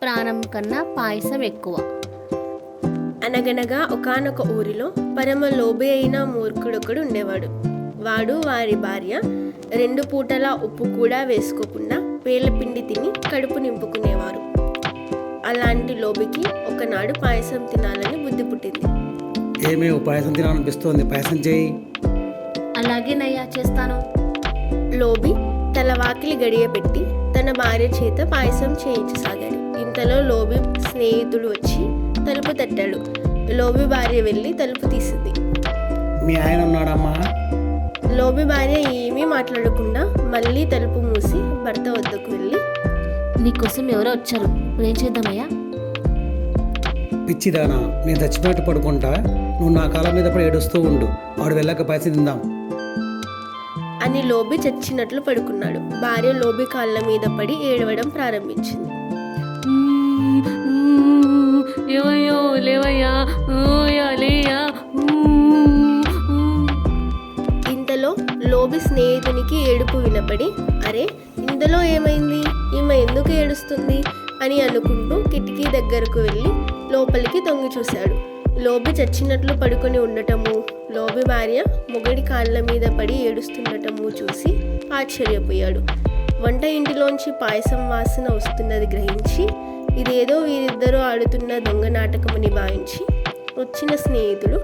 ప్రాణం కన్నా పాయసం ఎక్కువ. అనగనగా ఒకానొక ఊరిలో పరమ లోబి అయిన మూర్ఖుడొకడు ఉండేవాడు. వాడు వారి భార్య 2 పూటలా ఉప్పు కూడా వేసుకోకుండా పేలపిండి తిని కడుపు నింపుకునేవారు. అలాంటి లోబికి ఒకనాడు పాయసం తినాలని బుద్ధి పుట్టింది. ఏమే పాయసం తినాలనిపిస్తోంది, పాయసం చేయి. అలాగేనయ్యా, చేస్తాను. లోబి తల వాకిలి గడియ పెట్టి తన భార్య చేత పాయసం చేయించసాగాడు. ఇంతలో లోబి స్నేహితుడు వచ్చి తలుపు తట్టాడు. లోబి భార్య వెళ్ళి తలుపు తీసింది. మీ ఆయన ఉన్నాడమ్మా? లోబి భార్య ఏమీ మాట్లాడకుండా మళ్ళీ తలుపు మూసి భర్త వద్దకు వెళ్ళి, నీకోసం ఎవరో వచ్చారు, ఏం చేద్దామయ్యా? పిచ్చిదానా, నేను చచ్చిపోయినట్టు పడుకుంటా, నువ్వు నా కాళ్ళ మీద పడి ఏడుస్తూ ఉండు, వాడు వెళ్ళక పాయసం తిందాం అని లోబి చచ్చినట్లు పడుకున్నాడు. భార్య లోబి కాళ్ళ మీద పడి ఏడవడం ప్రారంభించింది. లేవయ్యో లేవయ్యా, లేయా. ఇంతలో లోబి స్నేహితునికి ఏడుపు వినపడి, అరే ఇందులో ఏమైంది, ఈమె ఎందుకు ఏడుస్తుంది అని అనుకుంటూ కిటికీ దగ్గరకు వెళ్ళి లోపలికి తొంగి చూశాడు. లోబి చచ్చినట్లు పడుకొని ఉండటము, లోబి భార్య మొగడి కాళ్ళ మీద పడి ఏడుస్తుండటము చూసి ఆశ్చర్యపోయాడు. వంట ఇంటిలోంచి పాయసం వాసన వస్తున్నది గ్రహించి ఇదేదో వీరిద్దరూ ఆడుతున్న దొంగ నాటకమని భావించి వచ్చిన స్నేహితుడు,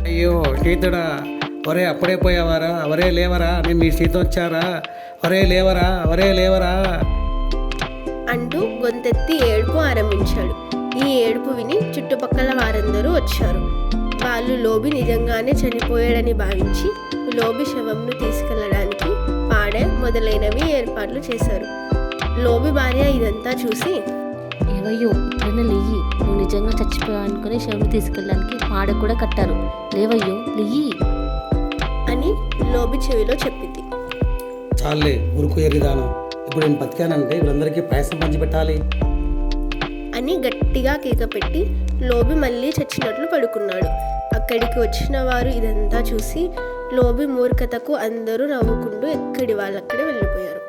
అయ్యో స్నేహితుడా, ఒరే అప్పుడే పోయావారా, ఒరే లేవరా, నేను నీ స్నేహితుడు వచ్చారా, ఒరే లేవరా, ఒరే లేవరా అంటూ గొంతెత్తి ఏడుపు ఆరంభించాడు. ఈ ఏడుపు విని చుట్టుపక్కల వారందరూ వచ్చారు. వాళ్ళు లోబి నిజంగానే చనిపోయాడని భావించి లోబి శవంను తీసుకెళ్లడానికి పాడె మొదలైనవి ఏర్పాట్లు చేశారు. లోబి భార్య ఇదంతా చూసి, ఏవయ్యో ఇప్పుడైనా లేయి, నువ్వు నిజంగా చచ్చిపోయావు అనుకుని శవం తీసుకెళ్ళడానికి పాడ కూడా కట్టారు, లేవయ్యో లేయి అని లోబి చెవిలో చెప్పింది. చాలే ఊరుకు ఎరిదాను, ఇప్పుడు నేను బతికానంటే వీళ్ళందరికీ పాయసం పంచిపెట్టాలి అని గట్టిగా కేక పెట్టి లోబి మళ్ళీ చచ్చినట్లు పడుకున్నాడు. అక్కడికి వచ్చిన వారు ఇదంతా చూసి లోబి మూర్ఖతకు అందరూ నవ్వుకుంటూ ఎక్కడి వాళ్ళక్కడే వెళ్ళిపోయారు.